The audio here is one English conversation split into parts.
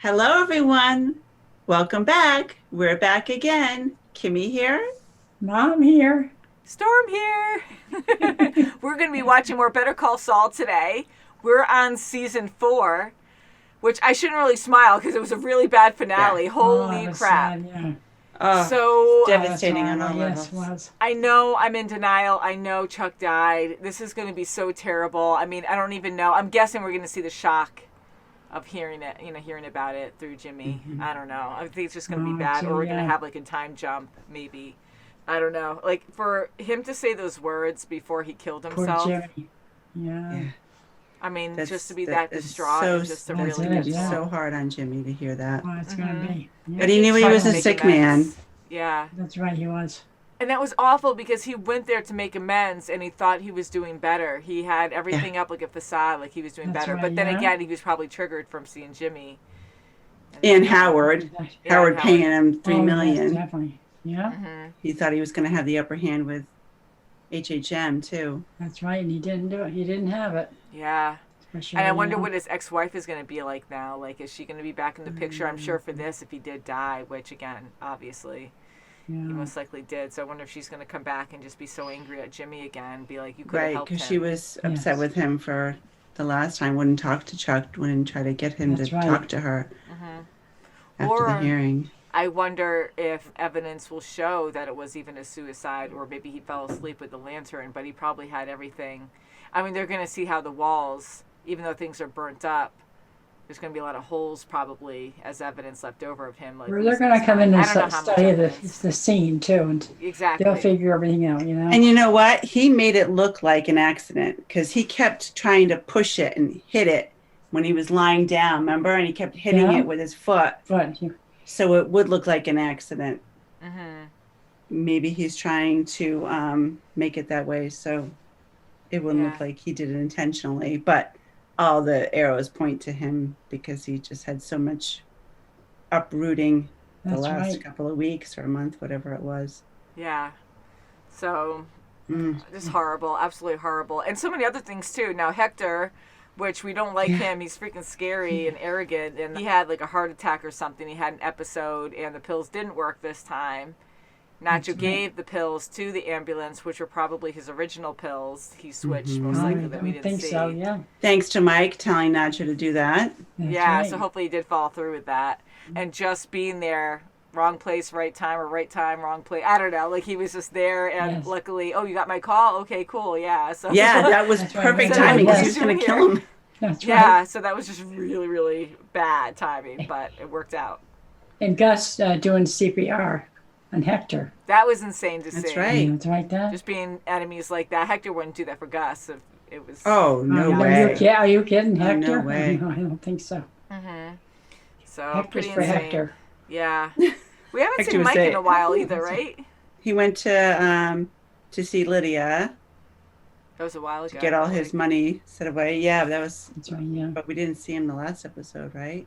Hello, everyone. Welcome back. We're back again. Kimmy here. Mom here. Storm here. We're going to be watching more Better Call Saul today. We're on season 4, which I shouldn't really smile because it was a really bad finale. Yeah. Holy crap. Sad, yeah. Oh, devastating on all yes, levels. was. I know I'm in denial. I know Chuck died. This is going to be so terrible. I mean, I don't even know. I'm guessing we're going to see the shock of hearing it, hearing about it through Jimmy. Mm-hmm. I don't know. I think it's just going to be bad, or we're going to have like a time jump, maybe. I don't know. Like, for him to say those words before he killed himself. Poor Jimmy. Yeah. I mean, That's- just to be that that is distraught so, and just to that's really gonna be be so hard on Jimmy to hear that. Well, it's going to be. Yeah. But he knew he tried was to a make sick amends. man. Yeah. That's right, he was. And that was awful because he went there to make amends and he thought he was doing better. He had everything up like a facade, like he was doing That's better. right, But then yeah. again, he was probably triggered from seeing Jimmy. And Howard. Yeah, Howard paying Howard. him $3 Oh, million. yes, definitely. Yeah, He thought he was going to have the upper hand with HHM too. that's right. And he didn't do it. He didn't have it. Yeah. Especially, And I wonder what his ex-wife is going to be like now. Like, is she going to be back in the picture? I'm sure for this, if he did die, which again, obviously, he Yeah. most likely did. So I wonder if she's going to come back and just be so angry at Jimmy again, be like, you could have Right, helped him. because she was upset Yes. with him for the last time. Wouldn't talk to Chuck. Wouldn't try to get him That's to right. talk to her after Or- the hearing. I wonder if evidence will show that it was even a suicide, or maybe he fell asleep with the lantern, but he probably had everything. I mean, they're going to see how the walls, even though things are burnt up, there's going to be a lot of holes probably as evidence left over of him. Like, Well, they're going to come in I and don't know how much study evidence. the scene, too. And Exactly. they'll figure everything out, you know? And you know what? He made it look like an accident because he kept trying to push it and hit it when he was lying down, remember? And he kept hitting Yeah. it with his foot. But you, So it would look like an accident. Mm-hmm. Maybe he's trying to make it that way so it wouldn't Yeah. look like he did it intentionally. But all the arrows point to him because he just had so much uprooting the that's last right. couple of weeks or a month, whatever it was. Yeah. So, Mm. just horrible. Absolutely horrible. And so many other things, too. Now, Hector, which we don't like him. He's freaking scary and arrogant. And he had like a heart attack or something. He had an episode and the pills didn't work this time. Nacho gave the pills to the ambulance, which were probably his original pills. He switched most I likely that we don't didn't think see. so, yeah. Thanks to Mike telling Nacho to do that. That's Yeah, right. so hopefully he did follow through with that. And just being there, wrong place, right time, wrong place. I don't know. Like he was just there, and Yes. luckily, oh, you got my call? Okay, cool, yeah. So Yeah, that was That's right. perfect So timing because what he was he's going to doing kill here- him. That's yeah. right. So that was just really, really bad timing, but it worked out. And Gus doing CPR on Hector. That was insane to That's see. right. That's right, that. Just being enemies like that. Hector wouldn't do that for Gus if it was. Oh, no Are way. are you kidding, Oh, no Hector? way. No, I don't think so. So Hector's pretty for insane. Hector. Yeah. We haven't Hector seen was Mike saying- in a while either, right? He went to see Lydia That was a while ago. to get all his money set away. Yeah, that was, That's right, yeah. but we didn't see him the last episode, right?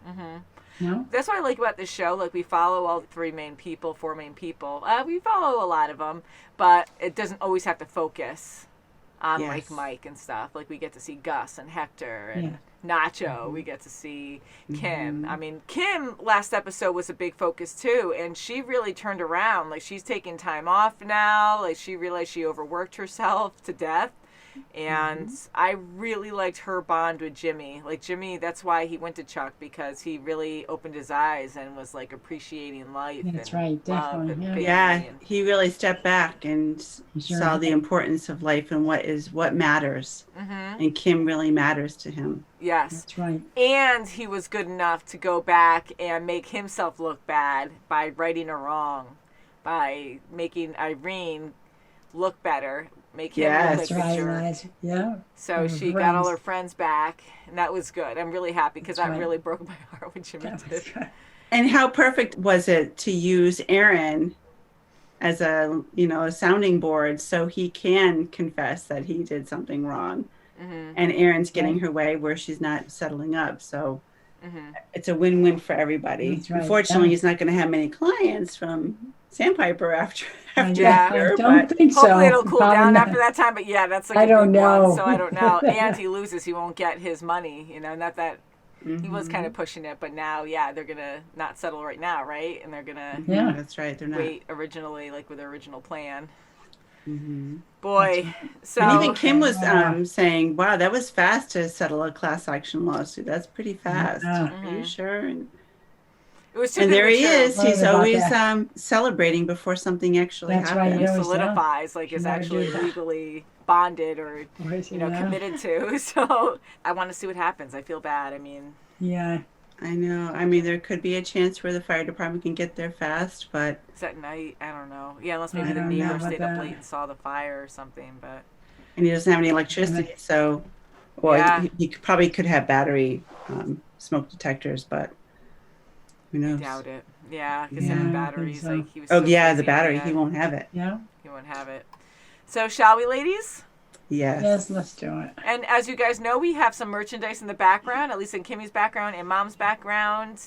No? That's what I like about this show. Like, we follow all 4 main people. We follow a lot of them, but it doesn't always have to focus on, Yes. like, Mike and stuff. Like, we get to see Gus and Hector and Yeah. Nacho. We get to see Kim. I mean, Kim, last episode was a big focus, too, and she really turned around. Like, she's taking time off now. Like, she realized she overworked herself to death. And I really liked her bond with Jimmy. Like Jimmy, that's why he went to Chuck, because he really opened his eyes and was like appreciating life. That's and right, love definitely, and yeah. family Yeah, and- he really stepped back and Sure saw the did. importance of life and what matters. And Kim really matters to him. yes. That's right. And he was good enough to go back and make himself look bad by righting a wrong, by making Irene look better, make him Yes. look That's like a right, jerk. guys. Yeah. So Her she got all friends. her friends back, and that was good. I'm really happy because That's that right. really broke my heart when Jimmy That did. was good. And how perfect was it to use Aaron as a sounding board so he can confess that he did something wrong. And Erin's getting her way where she's not settling up. So it's a win-win for everybody. That's right. Unfortunately, Yeah. he's not going to have many clients from Sandpiper after Yeah. a year, I don't but think so. Hopefully it'll cool Probably down not. after that time, but yeah, that's like I a don't big know. one, so I don't know. And he loses, he won't get his money, not that He was kind of pushing it, but now, they're gonna not settle right now, right? And they're gonna That's right. They're not. wait originally, like with their original plan. Mm-hmm. Boy, so And even Kim was saying, "Wow, that was fast to settle a class action lawsuit. That's pretty fast. Are you sure?" And it was too And good there to be he true. is. Right He's about always that. Celebrating before something actually That's right, happens. he It always solidifies, like Should is never actually do that. legally bonded or Right, committed to. So I want to see what happens. I feel bad. I mean, Yeah. I know. I mean, there could be a chance where the fire department can get there fast, but it's at night. I don't know. Yeah, unless maybe I the don't know neighbor about stayed up that. late and saw the fire or something. But and he doesn't have any electricity, so or Yeah. he probably could have battery smoke detectors, but who I knows? doubt it. Yeah, because Yeah, I the think batteries, so. like he was. Oh so yeah, busy the at battery. end, He won't have it. Yeah. He won't have it. So shall we, ladies? Yes. Yes, let's do it. And as you guys know, we have some merchandise in the background, at least in Kimmy's background and Mom's background.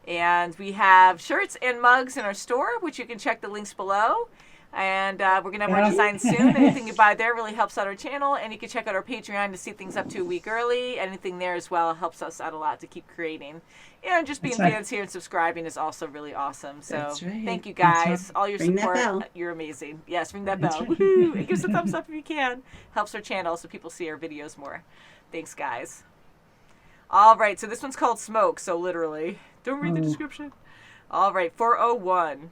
And we have shirts and mugs in our store, which you can check the links below. And we're going to have our designs soon. Anything you buy there really helps out our channel. And you can check out our Patreon to see things up to a week early. Anything there as well helps us out a lot to keep creating. And just being That's right. fans here and subscribing is also really awesome. So That's right. thank you That's guys. All your Ring that support. bell. You're amazing. Yes, ring that That's bell. right. Woohoo! And give us a thumbs up if you can. Helps our channel so people see our videos more. Thanks, guys. All right, so this one's called Smoke, so literally. Don't read the description. All right, 401.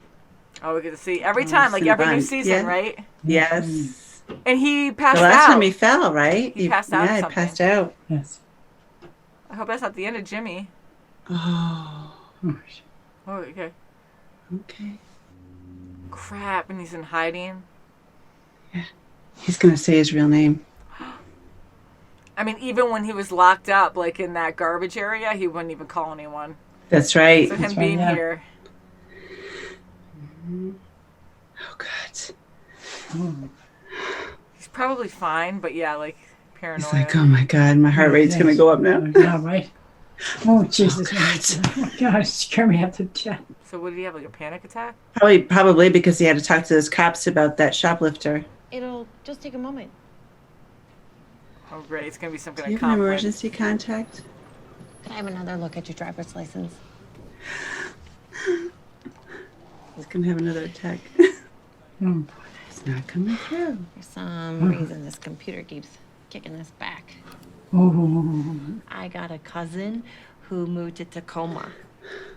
Oh, we get to see every time, like every new Cinnabon. season, Yeah. right? Yes. And he passed The last out. time he fell, right? He passed out or Yeah, he something. passed out. Yes. I hope that's not the end of Jimmy. Oh. Oh, Oh, okay. Okay. Crap, and he's in hiding. He's gonna say his real name. I mean, even when he was locked up, like in that garbage area, he wouldn't even call anyone. That's right. So him That's right, being yeah. here. Oh God. Oh. He's probably fine, but yeah, like paranoia. He's like, oh my God, my heart rate's gonna go up now. Yeah, right. Oh, Jesus. God. Oh, gosh, scare me up to death. So what did he have, like a panic attack? Probably because he had to talk to those cops about that shoplifter. It'll just take a moment. Oh, great. It's going to be some Do kind you of have an conflict. emergency contact? Can I have another look at your driver's license? He's gonna have another attack. Oh, It's not coming through. For some reason, this computer keeps kicking us back. oh. I got a cousin who moved to Tacoma.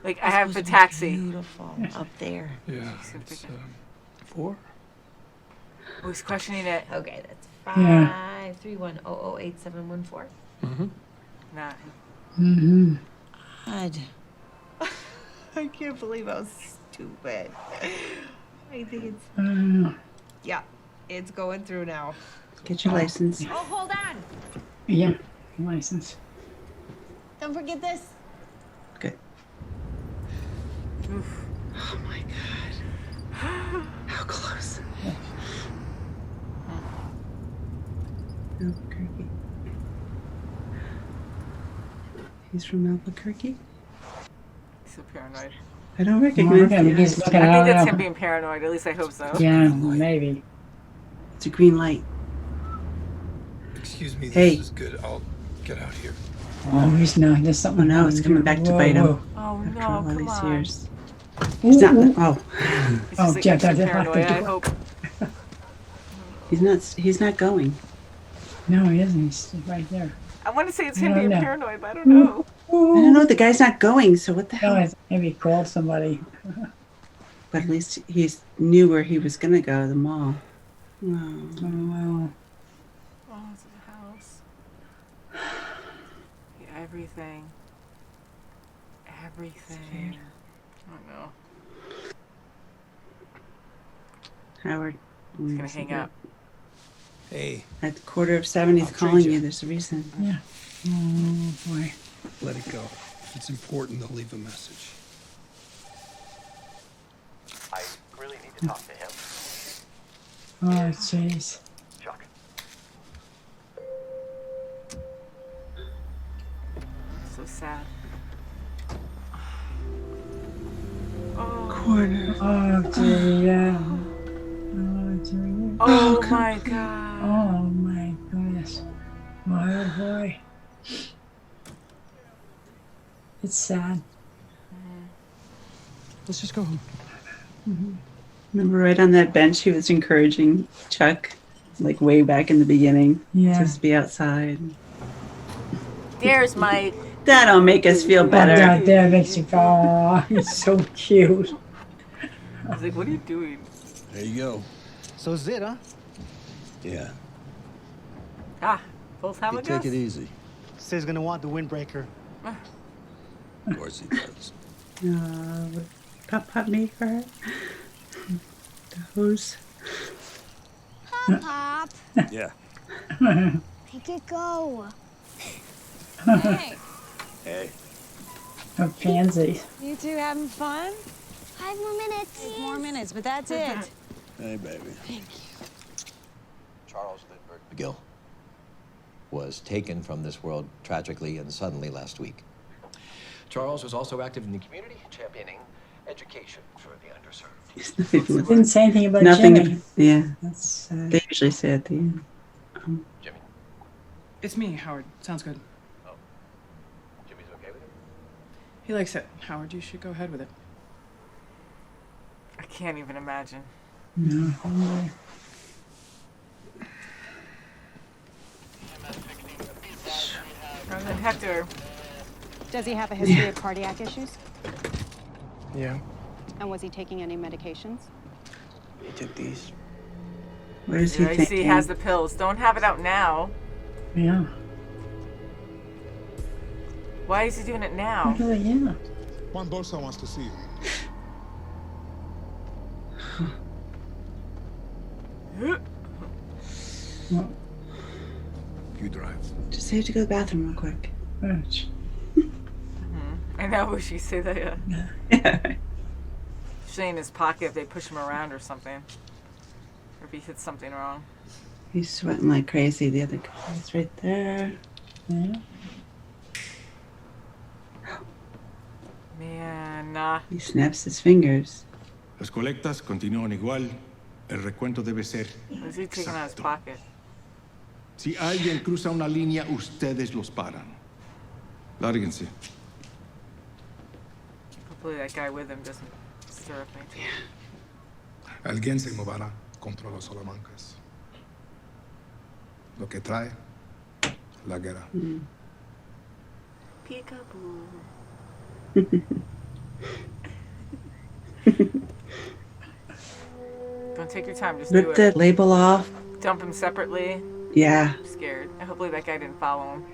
Like, I have the Supposed to be taxi. Beautiful up there. Yeah, it's 4. Oh, he's questioning it. Okay, that's Yeah. 531008714. Mm-hmm. Nah. Mm-hmm. God. I can't believe how stupid. I think it's yeah, it's going through now. Get your license. Oh, hold on! Yeah, license. Don't forget this. Good. Oof. Oh my God. How close? Albuquerque. He's from Albuquerque? He's so paranoid. I don't Oh, recognize okay, the he's eyes. looking I think that's out him now. being paranoid. At least I hope so. Yeah, maybe. It's a green light. Excuse me, this Hey. is good. I'll get out here. Oh, he's not. There's something. Oh no, it's coming back to bite him. Oh, After no, all come these on. years. Ooh, He's not. ooh. Oh, He's Oh, just like yeah, extra yeah, yeah, paranoid. the I door. hope. he's not. He's not going. No, he isn't. He's right there. I want to say it's him No, being no. paranoid, but I don't know. I don't know. The guy's not going. So what the No, hell? it's maybe he called somebody. But at least he knew where he was gonna go. The mall. Oh. Oh, Oh, it's a house. Yeah, everything. Everything. Oh, no. Howard. He's going to hang up. Hey, At the 7:15, he's I'll calling trade you. you. There's a reason. yeah. Oh boy. let it go. It's important to leave a message. I really need to talk to him. Oh jeez. Chuck. So sad. Oh, Corner. Oh gee, yeah. Oh gee. oh my God. Oh my goodness. Oh boy. It's sad. Let's just go home. Remember right on that bench he was encouraging Chuck, like way back in the beginning, Yeah. just be outside. There's Mike. That'll make us feel Oh, better. that makes you fall. Oh, he's so cute. I was like, what are you doing? There you go. So is it, huh? Yeah. Ah, full time You ago. take it easy. Says gonna want the windbreaker. Of course he does. What Pop made for her. The hose. Pop, Yeah. make it go. Hey, Hey. A pansy. You two having fun? 5 more minutes. 8 more minutes, but that's it. Hey, baby. Charles Lindbergh McGill was taken from this world tragically and suddenly last week. Charles was also active in the community, championing education for the underserved. Didn't say anything about Nothing. Jimmy. Yeah, That's they usually say at the end. Jimmy. It's me, Howard. Sounds good. Oh. Jimmy's okay with it? He likes it. Howard, you should go ahead with it. I can't even imagine. no. And then Hector. Does he have a history of cardiac issues? Yeah. And was he taking any medications? He took these. What is he I see he thinking? has the pills. Don't have it out now. Yeah. Why is he doing it now? Really, yeah. Juan Bolsa wants to see you. Well, You drive. Just say to go to the bathroom real quick. gosh. I know, she say that, yeah. Yeah. Usually in his pocket if they push him around or something. Or if he hits something wrong. He's sweating like crazy. The other guy's right there. Yeah. Man, He snaps his fingers. Las colectas continúan igual. El recuento debe ser. what is he taking out of his pocket? Si alguien cruza una línea, ustedes los paran. Lárguense. Hopefully that guy with him doesn't stir up anything. Alguien se moverá contra los Salamancas. Lo que trae, la guerra. Peekaboo. Don't take your time, just do Rip it. the label off. Dump him separately. Yeah. I'm scared. Hopefully that guy didn't follow him.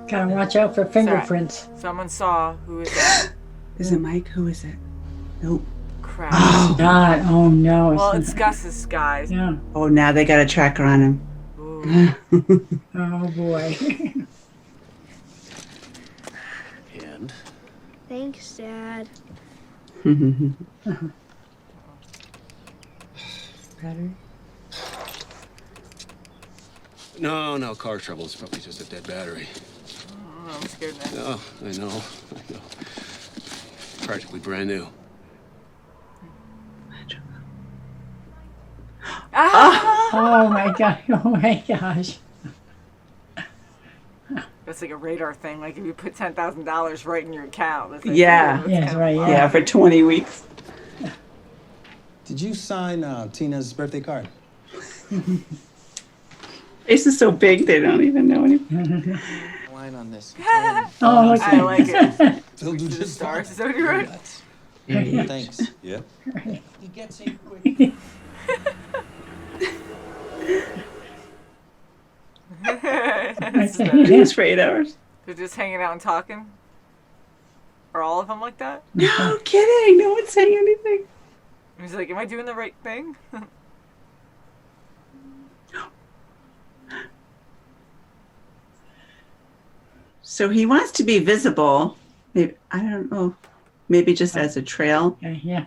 Gotta watch out for fingerprints. Someone saw. Who is that? Is it Mike? Who is it? Nope. Crap. Oh. God, oh no. Well, it's Gus's guys. Yeah. Oh, now they got a tracker on him. Ooh. Oh boy. And? Thanks, Dad. Battery? No, car trouble. It's probably just a dead battery. Oh, I'm scared now. No, I know. Practically brand new. Oh my god. Oh my gosh. That's like a radar thing. Like if you put $10,000 right in your account. That's like, Yeah. that's Yes, kind of right, fun. Yeah, for 20 weeks. Did you sign Tina's birthday card? Face is so big they don't even know anything. Line on this. Oh, look I like it. They'll do To the just stars. Is that what you wrote? Thanks. Yeah? He gets in quick. This is better. It's for 8 hours. They're just hanging out and talking? Are all of them like that? No kidding. No one's saying anything. And he's like, am I doing the right thing? So he wants to be visible. Maybe, I don't know. Maybe just as a trail. Okay, yeah.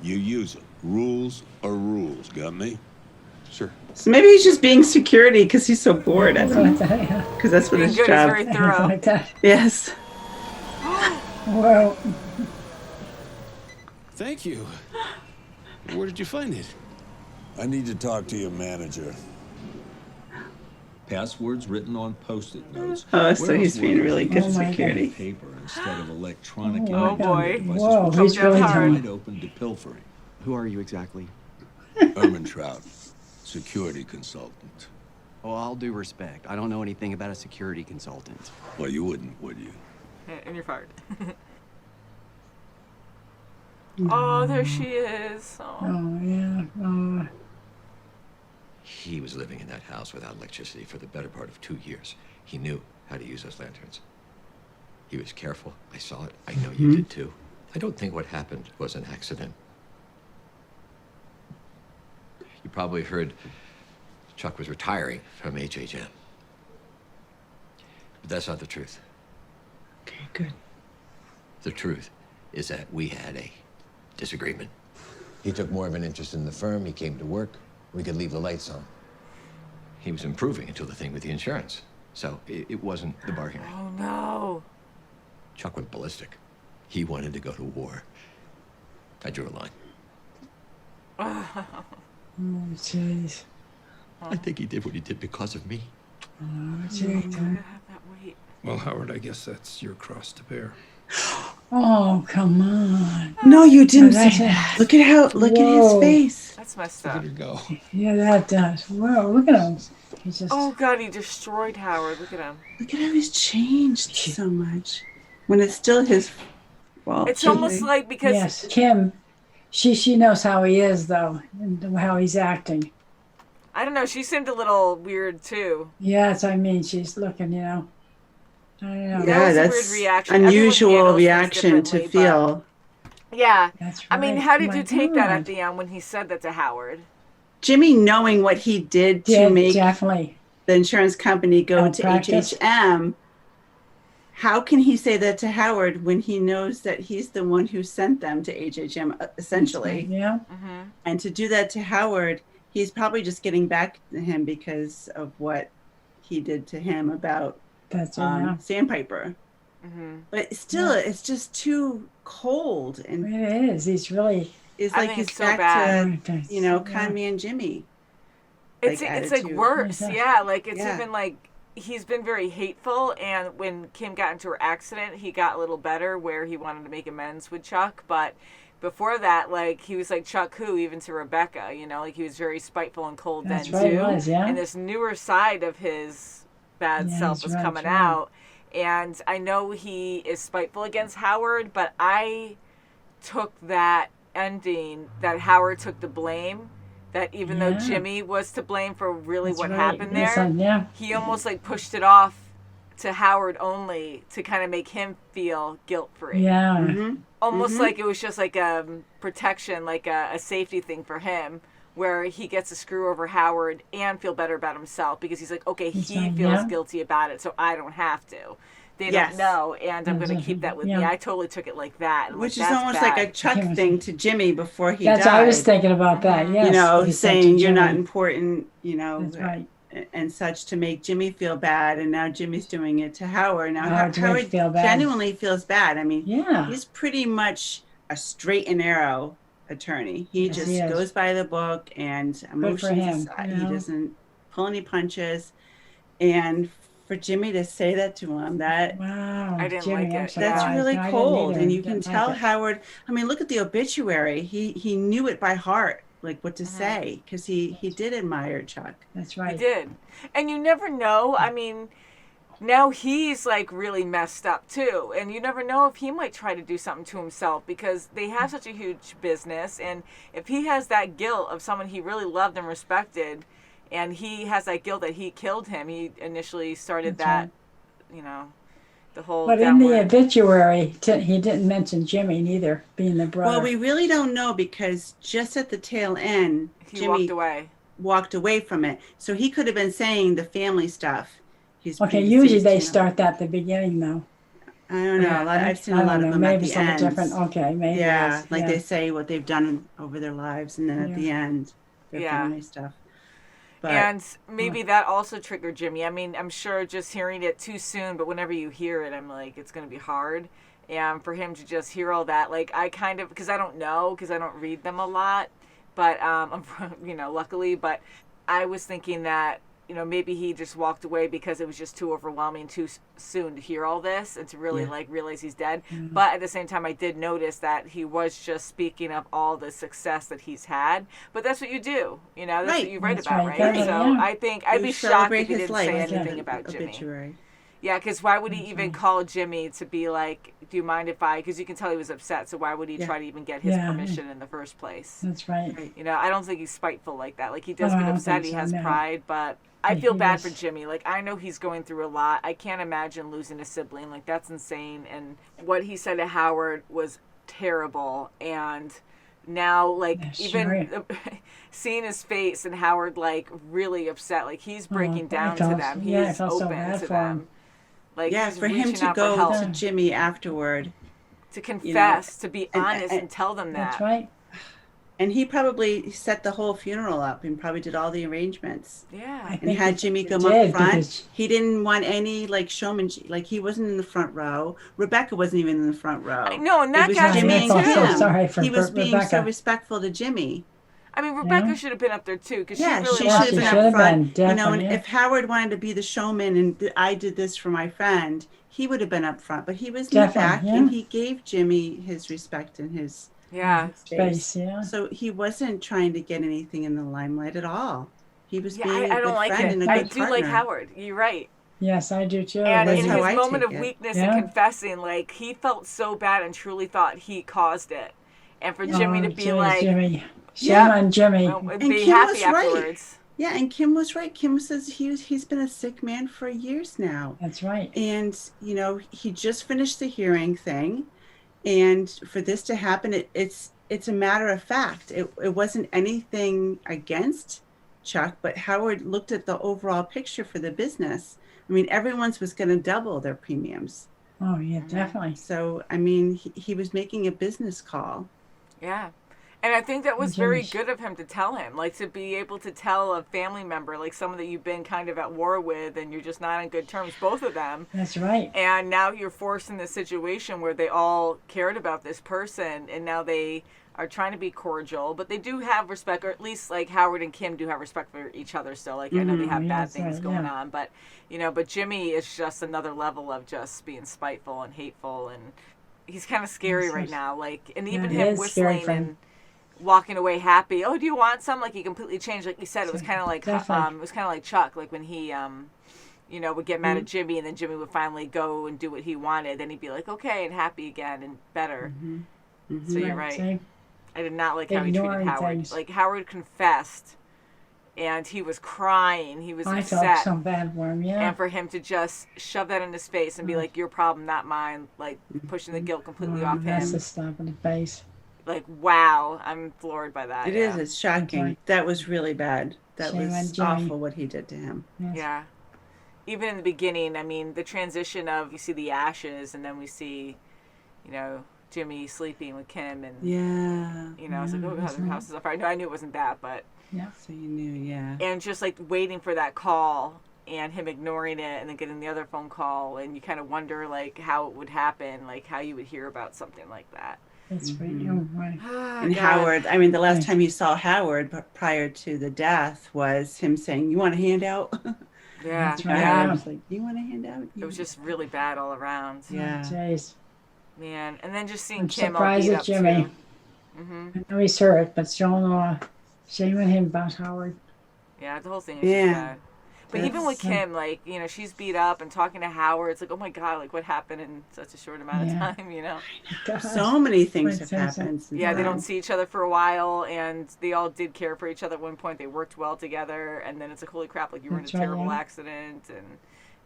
You use it. Rules are rules. Got me? Sure. So maybe he's just being security because he's so bored. I don't know. Yeah. Because that's what Being his good is job. very thorough. Like that. Yes. Well, Thank you. Where did you find it? I need to talk to your manager. Passwords written on Post-it notes. Oh, so Where he's else being would really we good Oh my security. paper and instead of electronic Oh, boy. devices, Whoa, which he's are really wide telling. open to pilfering. Who are you exactly? Ermintrout, security consultant. Well, all due respect, I don't know anything about a security consultant. Well, you wouldn't, would you? And you're fired. Oh, there she is. Oh. Oh, yeah. Oh. He was living in that house without electricity for the better part of 2 years. He knew how to use those lanterns. He was careful. I saw it. I know you did too. I don't think what happened was an accident. You probably heard Chuck was retiring from HHM. But that's not the truth. Okay, good. The truth is that we had a disagreement. He took more of an interest in the firm. He came to work. We could leave the lights on. He was improving until the thing with the insurance. So it wasn't the bar hearing. Oh, no. Chuck went ballistic. He wanted to go to war. I drew a line. Oh, jeez. I think he did what he did because of me. Oh, jeez. Well, Howard, I guess that's your cross to bear. Oh, come on. No, you didn't Oh, say that. Look at his face. That's messed up. Look at her go. Yeah, that does. Whoa, look at him. He's just. Oh, God, he destroyed Howard. Look at him. Look at how he's changed so much. When it's still his fault. It's almost like because... Yes, Kim. She knows how he is, though, and how he's acting. I don't know. She seemed a little weird, too. Yes, I mean, she's looking, I don't know. Yeah, That was a that's weird reaction. unusual Everyone handles reaction things to differently, feel. but- Yeah. That's I mean, right. how did My you take that God. at the end when he said that to Howard? Jimmy knowing what he did to Yeah, make definitely. the insurance company go to Malpractice. HHM, how can he say that to Howard when he knows that he's the one who sent them to HHM, essentially? Yeah. And to do that to Howard, he's probably just getting back to him because of what he did to him about That's yeah. Sandpiper. But still, it's just too cold. And It is. He's really. it's I like think he's it's so back bad. to, Connie and Jimmy. It's like attitude. worse. Yeah, like it's Yeah. even like he's been very hateful, and when Kim got into her accident, he got a little better where he wanted to make amends with Chuck, but before that, like, he was like Chuck who, even to Rebecca, like he was very spiteful and cold That's then right, he too. was, yeah. And this newer side of his bad self that's was right, coming right. out. And I know he is spiteful against Howard, but I took that ending that Howard took the blame, that even though Yeah. Jimmy was to blame for really That's what right. happened there, Yeah. he almost like pushed it off to Howard only to kind of make him feel guilt-free. Yeah. Almost like it was just like a protection, like a safety thing for him, where he gets to screw over Howard and feel better about himself because he's like, okay, That's he right, feels yeah. guilty about it, so I don't have to. They Yes. don't know, and I'm going to keep that with me. Yeah. I totally took it like that. And Which is that's almost bad. like a Chuck thing to Jimmy before he That's. died. I was thinking about that. Yes. He said to saying you're not Jimmy. important, That's right. and such to make Jimmy feel bad. And now Jimmy's doing it to Howard. Now Howard to make Howard feel bad. genuinely feels bad. I mean, Yeah. he's pretty much a straight and narrow attorney. He Yes, just he is. goes by the book and emotions him, aside. you He know? doesn't pull any punches. And for Jimmy to say that to him, that Wow. I didn't Jimmy, like I'm it. that's surprised. really No, I didn't cold. either. And you can Didn't tell like it. Howard, I mean, look at the obituary. He knew it by heart, like what to say, because he did admire Chuck. That's He right. did. And you never know. I mean, now he's like really messed up too. And you never know if he might try to do something to himself because they have such a huge business. And if he has that guilt of someone he really loved and respected, and he has that guilt that he killed him, he initially started That's that, the whole But in the downward. obituary, he didn't mention Jimmy neither, being the brother. Well, we really don't know because just at the tail end, He Jimmy walked away. from it. So he could have been saying the family stuff. He's Okay, pretty usually deceased, they you know. start that at the beginning, though. I don't know. Yeah, I've seen I a lot don't of know. them Maybe at the something end. different. Okay, maybe. Yeah, yes, like yeah. they say what they've done over their lives, and then at the end, their Yeah. family stuff. But And maybe that also triggered Jimmy. I mean, I'm sure just hearing it too soon, but whenever you hear it, I'm like, it's going to be hard. And for him to just hear all that, like, I kind of, because I don't know, because I don't read them a lot, but, luckily, but I was thinking that you know, maybe he just walked away because it was just too overwhelming too soon to hear all this and to really like realize he's dead. But at the same time, I did notice that he was just speaking of all the success that he's had. But that's what you do, you know, that's what you write about, right? So I think I'd be shocked if he didn't say anything about Jimmy. Yeah, because why would he even call Jimmy to be like, do you mind if I, because you can tell he was upset, so why would he try to even get his permission in the first place? That's right. You know, I don't think he's spiteful like that. Like, he does get upset, he has pride, but I feel bad for Jimmy. Like, I know he's going through a lot. I can't imagine losing a sibling. Like, that's insane. And what he said to Howard was terrible. And now, like, even seeing his face and Howard, like, really upset. Like, he's breaking down to them. He's open to them. Like, for him to go to Jimmy afterward. To confess, to be honest and tell them that. That's right. And he probably set the whole funeral up and probably did all the arrangements. Yeah. And had Jimmy come up front. He didn't want any, like, showmanship. Like, he wasn't in the front row. Rebecca wasn't even in the front row. I know, and that got me too. So sorry for he was being Rebecca. so respectful to Jimmy. I mean, Rebecca should have been up there too, because she really should have been up front. You know, and if Howard wanted to be the showman and I did this for my friend, he would have been up front. But he was in the back, and he gave Jimmy his respect and his space. So he wasn't trying to get anything in the limelight at all. He was being a good friend and a good I do partner. like Howard. You're right. Yes, I do too. And in his moment of weakness and confessing, like, he felt so bad and truly thought he caused it. And for Jimmy to be like, shame on Jimmy. And be Kim happy was afterwards. Yeah, and Kim was right. Kim says he's been a sick man for years now. That's right. And, you know, he just finished the hearing thing. And for this to happen, it's a matter of fact. It wasn't anything against Chuck, but Howard looked at the overall picture for the business. I mean, everyone's was going to double their premiums. Oh, yeah, definitely. So, I mean, he was making a business call. Yeah. And I think that was very good of him to tell him, like, to be able to tell a family member, like someone that you've been kind of at war with and you're just not on good terms, both of them. That's right. And now you're forced in this situation where they all cared about this person and now they are trying to be cordial, but they do have respect, or at least like Howard and Kim do have respect for each other still. Like, I know they have bad things going on, but, you know, but Jimmy is just another level of just being spiteful and hateful, and he's kind of scary right now. Like, and even him whistling and walking away happy. Oh, do you want some? Like, he completely changed. Like you said, it was kind of like it was kind of like Chuck. Like when he, you know, would get mad at Jimmy, and then Jimmy would finally go and do what he wanted. Then he'd be like, okay, and happy again and better. So you're right. I did not like how he treated Howard. Like, Howard confessed, and he was crying. He was upset. I felt so bad for him. Yeah. And for him to just shove that in his face and be like, "Your problem, not mine." Like pushing the guilt completely off him. That's a slap in the face. Like, wow, I'm floored by that. It is. It's shocking. That was really bad. That Shame was awful what he did to him. Yes. Yeah. Even in the beginning, I mean, the transition of, you see the ashes, and then we see, you know, Jimmy sleeping with Kim, and you know, it's like, oh god, their house is on fire. No, I knew it wasn't that, but so you knew, and just like waiting for that call and him ignoring it, and then getting the other phone call, and you kind of wonder like how it would happen, like how you would hear about something like that. That's right. Right. And Howard, I mean, the last time you saw Howard prior to the death was him saying, "You want a handout?" Yeah, that's right. I was like, "Do you want a handout?" It was just really bad all around. Yeah. Jeez. Man, and then just seeing I'm Kim all surprised beat at up Jimmy. too. I know he's hurt, but still, shame on him about Howard. Yeah, the whole thing is just bad. But even with Kim, like, you know, she's beat up and talking to Howard. It's like, oh my god, like what happened in such a short amount of time, you know? So many things have happened. Yeah, they don't see each other for a while, and they all did care for each other at one point. They worked well together, and then it's like, holy crap, like you were in a terrible accident, and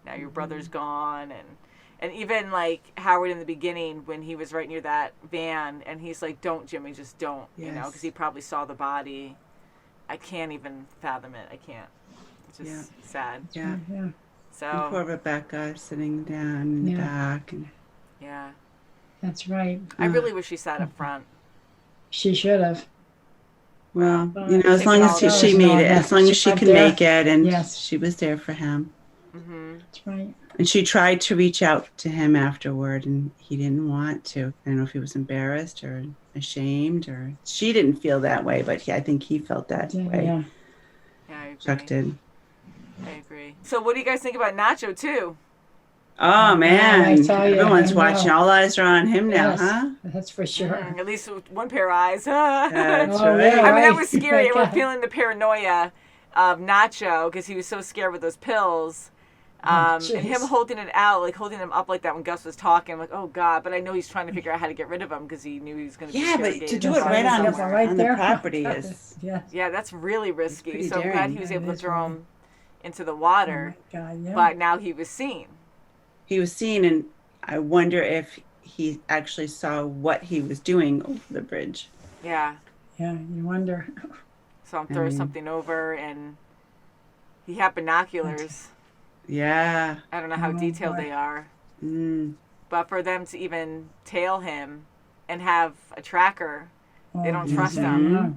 now your brother's gone, and even like Howard in the beginning when he was right near that van, and he's like, don't, Jimmy, just don't, you know, because he probably saw the body. I can't even fathom it. I can't. It's just sad. Yeah. So and poor Rebecca sitting down in the back. And that's right. I really wish she sat up front. She should have. Well, you know, as long as she made it, as long as she could make it, and she was there for him. That's right. And she tried to reach out to him afterward, and he didn't want to. I don't know if he was embarrassed or ashamed, or she didn't feel that way, but I think he felt that way. Yeah, Chuck did. I agree. So what do you guys think about Nacho too? Oh man, I tell you, everyone's I know. watching. All eyes are on him now, Yes, huh? That's for sure. At least with one pair of eyes. That's Oh, right. yeah, I mean, that right. was scary. My We're God. feeling the paranoia of Nacho because he was so scared with those pills. And him jeez. holding it out, like holding him up like that when Gus was talking. I'm like, oh God! But I know he's trying to figure out how to get rid of him because he knew he was going to be Yeah, but interrogated to do it right somewhere. on, Right on there. the property is. Yes. Yeah, that's really risky. pretty So I'm glad daring. he was That able to is throw really- him into the water. Oh my God, yeah. But now he was seen. He was seen, and I wonder if he actually saw what he was doing over the bridge. Yeah. Yeah, you wonder. So I'm throwing something over, and he had binoculars. Yeah. I don't know how Oh, detailed boy. they are. Mm. But for them to even tail him and have a tracker, they don't trust yes, him. I know.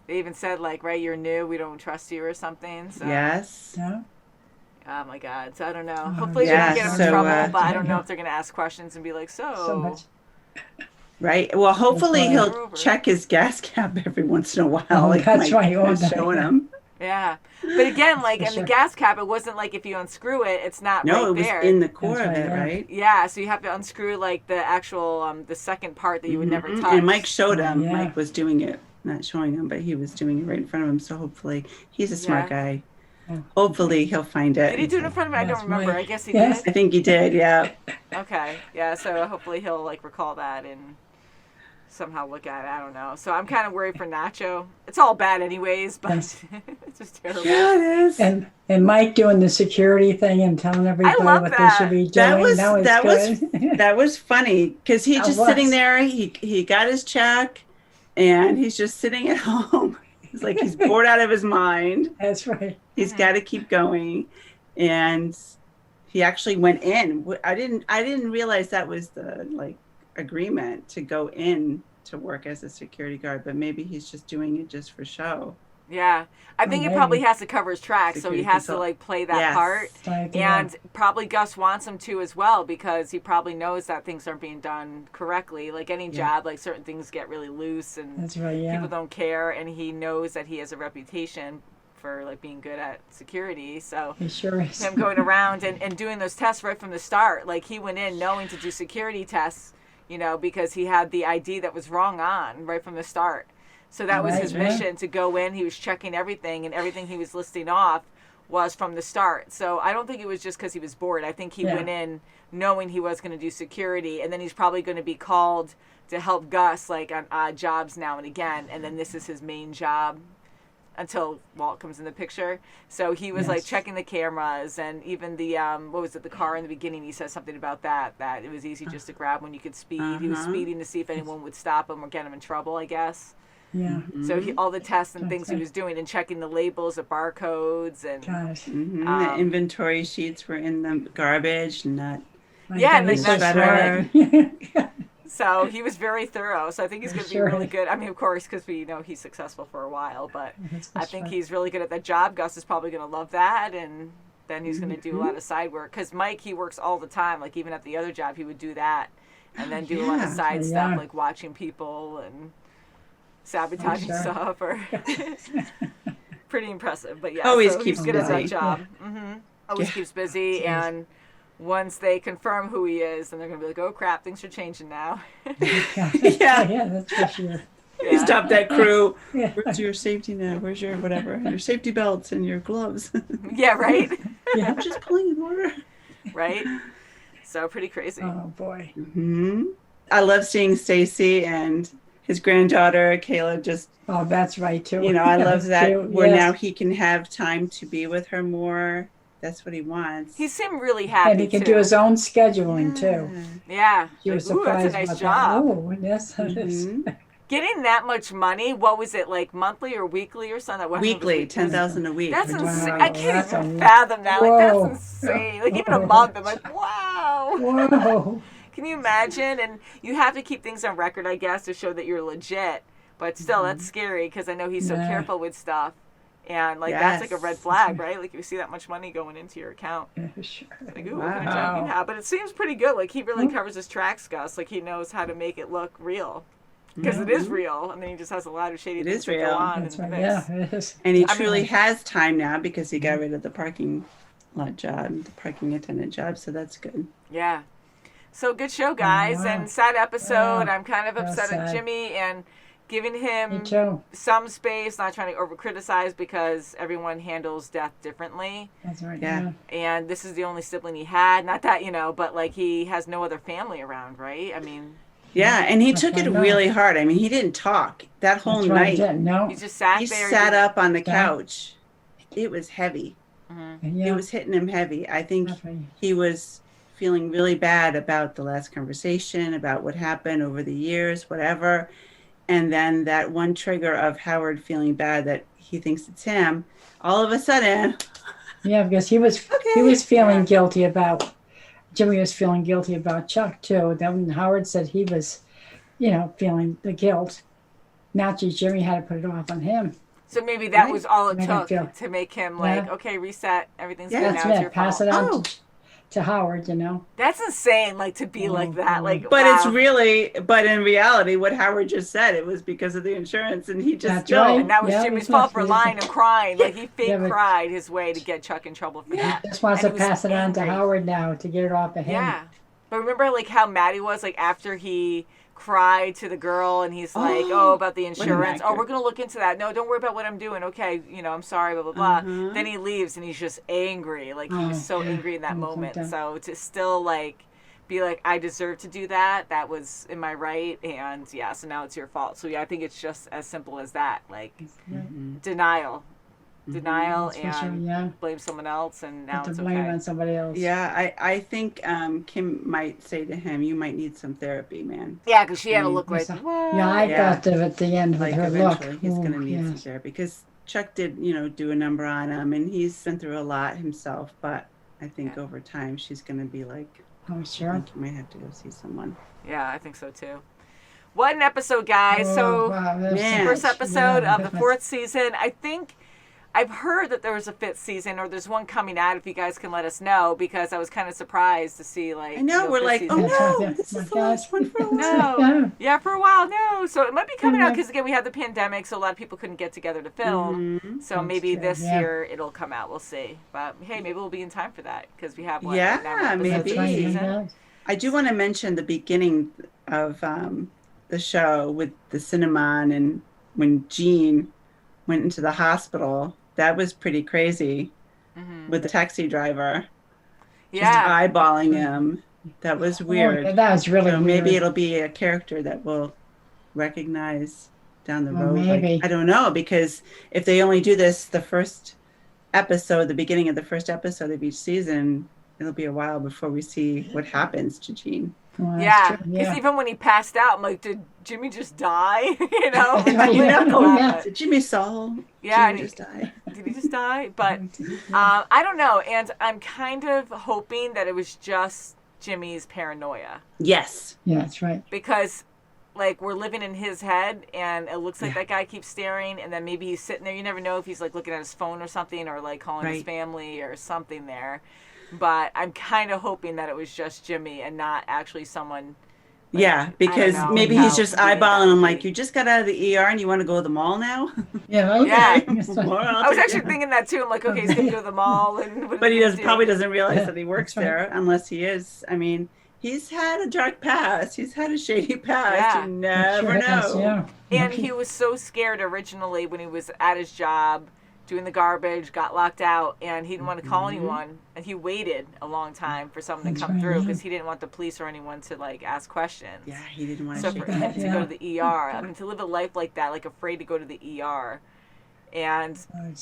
They even said, like, right, you're new, we don't trust you or something. So, Yes. Yeah. oh my God. So I don't know. Oh, Hopefully yeah, they don't get him in so, trouble, but I don't know yeah. if they're going to ask questions and be like, So much. Right. Well, hopefully right. he'll Over. check his gas cap every once in a while. Oh, like that's Mike right. Oh, was that- showing him. Yeah. But again, like, For in sure. the gas cap, it wasn't like if you unscrew it, it's not No, right it was there. in the core That's of it, right, yeah. right? Yeah, so you have to unscrew, like, the actual, the second part that you would never Mhm. touch. And Mike showed him. Yeah. Mike was doing it, not showing him, but he was doing it right in front of him. So hopefully, he's a smart guy. Yeah. Hopefully, he'll find it. Did he do it in front of me? I Yes, don't remember. Mike. I guess he Yes. did. I think he did. Yeah. Okay. Yeah, so hopefully he'll, like, recall that and somehow look at it. I don't know. So I'm kind of worried for Nacho. It's all bad anyways, but Yes. it's just terrible. Yeah, it is. And Mike doing the security thing and telling everybody love what that. they should be doing. That was good. that was funny because he's That just was. sitting there. He got his check, and he's just sitting at home. He's like he's bored out of his mind. That's right. He's got to keep going, and he actually went in. I didn't realize that was the agreement to go in to work as a security guard, but maybe he's just doing it just for show. Yeah. I think he maybe. probably has to cover his tracks, so he Security has to, consult. like, play that Yes. part. Right, yeah. And probably Gus wants him to as well because he probably knows that things aren't being done correctly. Like any job, like certain things get really loose and That's right, yeah. people don't care. And he knows that he has a reputation for like being good at security. So He sure is. him going around and doing those tests right from the start, like he went in knowing to do security tests, you know, because he had the ID that was wrong on right from the start. So that was Right, his yeah. mission, to go in. He was checking everything, and everything he was listing off was from the start. So I don't think it was just because he was bored. I think he Yeah. went in knowing he was going to do security, and then he's probably going to be called to help Gus, like, on odd jobs now and again, and then this is his main job until Walt comes in the picture. So he was like Yes. checking the cameras, and even the what was it, the car in the beginning, he said something about that it was easy just to grab when you could speed. He was speeding to see if anyone would stop him or get him in trouble, I guess. Yeah. So all the tests and That's things he right. was doing, and checking the labels, the barcodes, and Gosh. The inventory sheets were in the garbage, not My Yeah, and God, he's that's so better. smart. so he was very thorough. So I think he's going to Sure. be really good. I mean, of course, because we know he's successful for a while, but That's I think right. he's really good at that job. Gus is probably going to love that, and then he's going to do a lot of side work. Because Mike, he works all the time. Like even at the other job, he would do that, and then do a lot of Yeah. side Yeah. stuff, like watching people and sabotaging sure. stuff. Or pretty impressive. But yeah, Always so keeps he's good at that busy. job. Always Yeah. keeps busy, and once they confirm who he is, then they're going to be like, oh crap, things are changing now. Yeah. Yeah. Yeah, that's for sure. He stopped that crew. Yeah. Where's your safety net? Where's your whatever? Your safety belts and your gloves. Yeah, right? Yeah. I'm just pulling in order. Right? So pretty crazy. Oh boy. I love seeing Stacy and his granddaughter Kayla. Just Oh, that's right too. I love That's that. cute. Where Yes. now he can have time to be with her more. That's what he wants. He seemed really happy, And he can too. do his own scheduling too. Yeah. She Like, was ooh, that's a surprised nice about job. that. Oh, yes, it is. Getting that much money, what was it, like monthly or weekly or something? What Weekly, was it? 10,000 a week. That's for insane. doing I that. can't That's even a- fathom that. Like, Whoa. that's insane. Like, even a month, I'm like, wow. Whoa. Can you imagine? And you have to keep things on record, I guess, to show that you're legit. But still, that's scary because I know he's so Yeah. careful with stuff. And, like, that's like a red Yes. flag, right? Like, if you see that much money going into your account. Yeah, sure. Like, ooh, what kind of job you have? But it seems pretty good. Like, he really covers his tracks, Gus. Like, he knows how to make it look real. because it is real. I mean, he just has a lot of shady things that go on in the mix. Yeah, it is. And he truly has time now because he got rid of the parking lot job, the parking attendant job. So that's good. Yeah. So good show, guys, and sad episode. I'm kind of upset at sad. Jimmy and giving him Me too. some space, not trying to over criticize because everyone handles death differently. That's right. Yeah. And this is the only sibling he had. Not that, but like he has no other family around, right? I mean. Yeah, and he took it really hard. I mean, he didn't talk that whole That's right, night. no. He just sat He there. sat up on the couch. It was heavy. Yeah. It was hitting him heavy. I think he was feeling really bad about the last conversation, about what happened over the years, whatever. And then that one trigger of Howard feeling bad that he thinks it's him, all of a sudden. Yeah, because he was feeling guilty about, Jimmy was feeling guilty about Chuck too. Then when Howard said he was, feeling the guilt, naturally Jimmy had to put it off on him. So maybe that was all it Make him took to make him like, okay, reset, everything's good, now That's it's it. your Pass fault. it on to Howard, That's insane, like to be like that. Like, But wow. it's really, but in reality, what Howard just said, it was because of the insurance, and he just right. And that was Jimmy's fault for lying and crying. Like he fake but- cried his way to get Chuck in trouble for that. Just wants to And he was pass it on to angry. Howard now to get it off of him. Yeah. But remember like how mad he was like after he cried to the girl and he's like, about the insurance. Oh, we're going to look into that. No, don't worry about what I'm doing. Okay, I'm sorry, blah, blah, blah. Then he leaves and he's just angry. Like he was so angry in that moment. So to still like be like, I deserve to do that. That was in my right. And yeah, so now it's your fault. So yeah, I think it's just as simple as that. Like denial. Denial and blame someone else, and now To it's blame okay. on somebody else. Yeah, I think Kim might say to him, you might need some therapy, man. Yeah, because she had to look like, Yeah, I thought of at the end with her look. Eventually he's going to need some therapy because Chuck did, do a number on him, and he's been through a lot himself, but I think over time she's going to be like, oh, sure. I think you might have to go see someone. Yeah, I think so too. What an episode, guys. So, man. first episode of the 4th season. I think I've heard that there was a 5th season, or there's one coming out. If you guys can let us know, because I was kind of surprised to see like. I know, we're like, season. oh no, this is the last one for a while. No, yeah, for a while, no. So it might be coming out because again we had the pandemic, so a lot of people couldn't get together to film. So maybe this year it'll come out. We'll see. But hey, maybe we'll be in time for that because we have one. Yeah, maybe. I do want to mention the beginning of the show with the cinnamon and when Jean went into the hospital. That was pretty crazy with the taxi driver. Just eyeballing him. That was weird. That was really so weird. Maybe it'll be a character that we'll recognize down the road. Maybe. Like, I don't know, because if they only do this the first episode, the beginning of the first episode of each season, it'll be a while before we see what happens to Jean. Well, yeah, because even when he passed out, I'm like, did Jimmy just die? Did Jimmy Saul? Yeah, Jimmy just die. Did he just die? But I don't know, and I'm kind of hoping that it was just Jimmy's paranoia. Yes. Yeah, that's right. Because, like, we're living in his head, and it looks like that guy keeps staring, and then maybe he's sitting there. You never know if he's, like, looking at his phone or something, or, like, calling his family or something there. But I'm kind of hoping that it was just Jimmy and not actually someone. Like, yeah, because maybe he's just eyeballing him like, you just got out of the ER and you want to go to the mall now? Yeah, okay. I was actually thinking that too. I'm like, okay, he's going to go to the mall. But he probably doesn't realize that he works there unless he is. I mean, he's had a dark past. He's had a shady past. You never know. And he was so scared originally when he was at his job doing the garbage, got locked out, and he didn't want to call anyone. And he waited a long time for someone to come through because he didn't want the police or anyone to, like, ask questions. Yeah, he didn't want to. So for him to go to the ER, I mean, to live a life like that, like afraid to go to the ER. And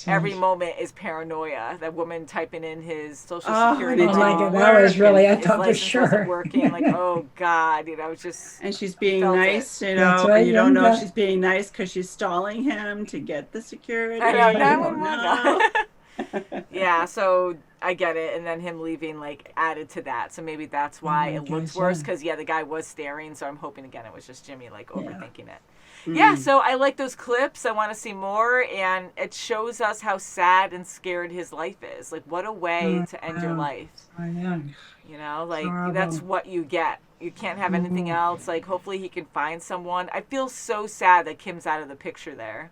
every moment is paranoia. That woman typing in his social security. Oh my God, that was really, I thought for sure. Working, like, oh God, it's just. And she's being nice, you know, right, you don't know if she's being nice because she's stalling him to get the security. I know, 911. Yeah, so I get it. And then him leaving, like, added to that. So maybe that's why it looks worse. Because, the guy was staring. So I'm hoping, again, it was just Jimmy, like, overthinking it. Yeah, so I like those clips. I want to see more. And it shows us how sad and scared his life is. Like, what a way to end your life. I know. You know, like, that's what you get. You can't have anything else. Like, hopefully he can find someone. I feel so sad that Kim's out of the picture there.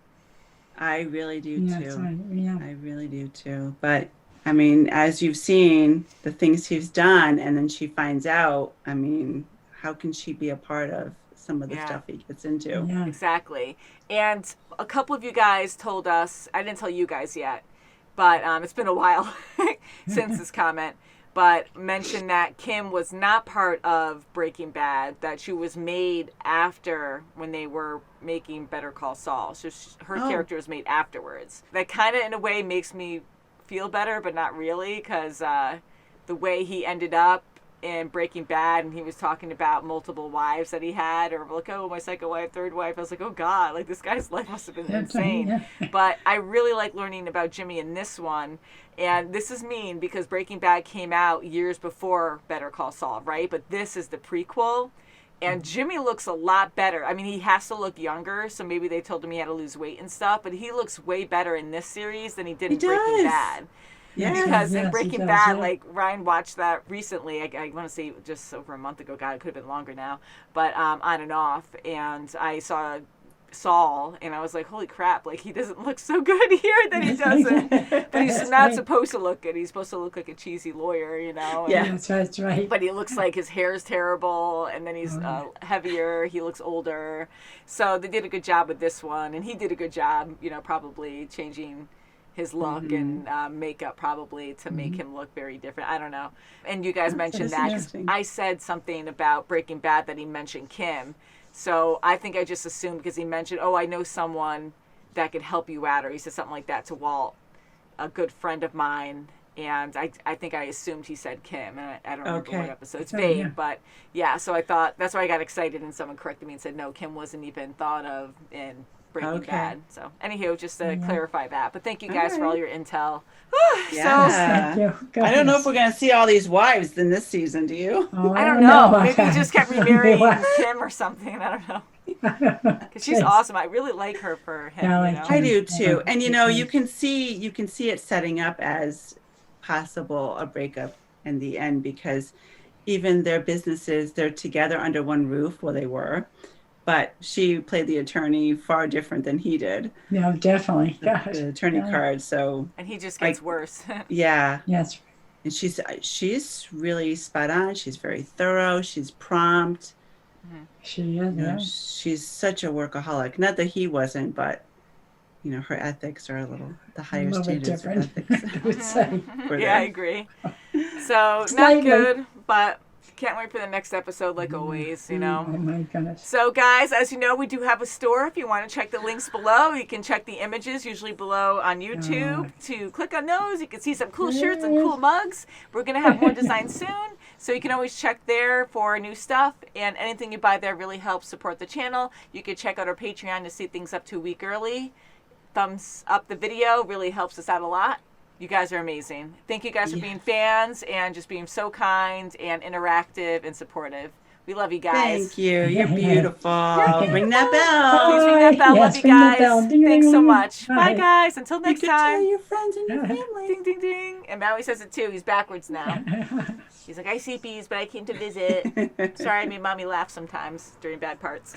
I really do, too. Right. Yeah. I really do, too. But, I mean, as you've seen, the things he's done, and then she finds out, I mean, how can she be a part of some of the stuff he gets into? Yeah. Exactly. And a couple of you guys told us, I didn't tell you guys yet, but it's been a while since this comment, but mentioned that Kim was not part of Breaking Bad, that she was made after when they were making Better Call Saul. So her character was made afterwards. That kind of, in a way, makes me feel better, but not really, because the way he ended up in Breaking Bad, and he was talking about multiple wives that he had, or like, oh, my second wife, third wife. I was like, oh God, like, this guy's life must have been insane. But I really like learning about Jimmy in this one. And this is mean because Breaking Bad came out years before Better Call Saul, right? But this is the prequel. And Jimmy looks a lot better. I mean, he has to look younger, so maybe they told him he had to lose weight and stuff, but he looks way better in this series than he did in Breaking Bad. Yeah, because in Breaking Bad, like, Ryan watched that recently. I want to say just over a month ago. God, it could have been longer now. But on and off. And I saw Saul, and I was like, holy crap, like, he doesn't look so good here that he doesn't. But he's not supposed to look good. He's supposed to look like a cheesy lawyer, you know? Yeah, that's right. But he looks like his hair is terrible, and then he's heavier. He looks older. So they did a good job with this one. And he did a good job, you know, probably changing his look and makeup probably to make him look very different. I don't know. And you guys mentioned that. I said something about Breaking Bad that he mentioned Kim. So I think I just assumed because he mentioned, oh, I know someone that could help you out, or he said something like that to Walt, a good friend of mine. And I think I assumed he said Kim. And I don't remember what episode. It's vague, but yeah. So I thought, that's why I got excited, and someone corrected me and said, no, Kim wasn't even thought of in Breaking Bad. So anywho, just to clarify that. But thank you guys for all your intel. Yeah. I don't know if we're going to see all these wives in this season, do you? I don't know. Maybe he just kept remarrying Kim or something. I don't know. Because she's awesome. I really like her for him. Yeah, you know? I do too. And you know, you can see it setting up as possible a breakup in the end, because even their businesses, they're together under one roof. Well, they were. But she played the attorney far different than he did. No, definitely. The attorney card. So, and he just gets worse. Yeah. Yes. And she's really spot on. She's very thorough. She's prompt. She is. You know, she's such a workaholic. Not that he wasn't, but you know, her ethics are a little the higher standards of ethics. I would say. Yeah, I agree. So not good, but can't wait for the next episode, like always, you know. Oh my goodness. So guys, as you know, we do have a store. If you want to check the links below, you can check the images usually below on YouTube. To click on those, you can see some cool shirts and cool mugs. We're going to have more designs soon, so you can always check there for new stuff, and anything you buy there really helps support the channel. You can check out our Patreon to see things up to a week early. Thumbs up the video really helps us out a lot. You guys are amazing. Thank you guys for being fans and just being so kind and interactive and supportive. We love you guys. Thank you. You're beautiful. Ring that bell. Please ring that bell. Love you guys. Ding, Thanks ding, so ding. much. Bye. Bye guys. Until next time. Tell your friends and your family. Ding, ding, ding. And Maui says it too. He's backwards now. He's like, I see bees, but I came to visit. Sorry, I made mommy laugh sometimes during bad parts.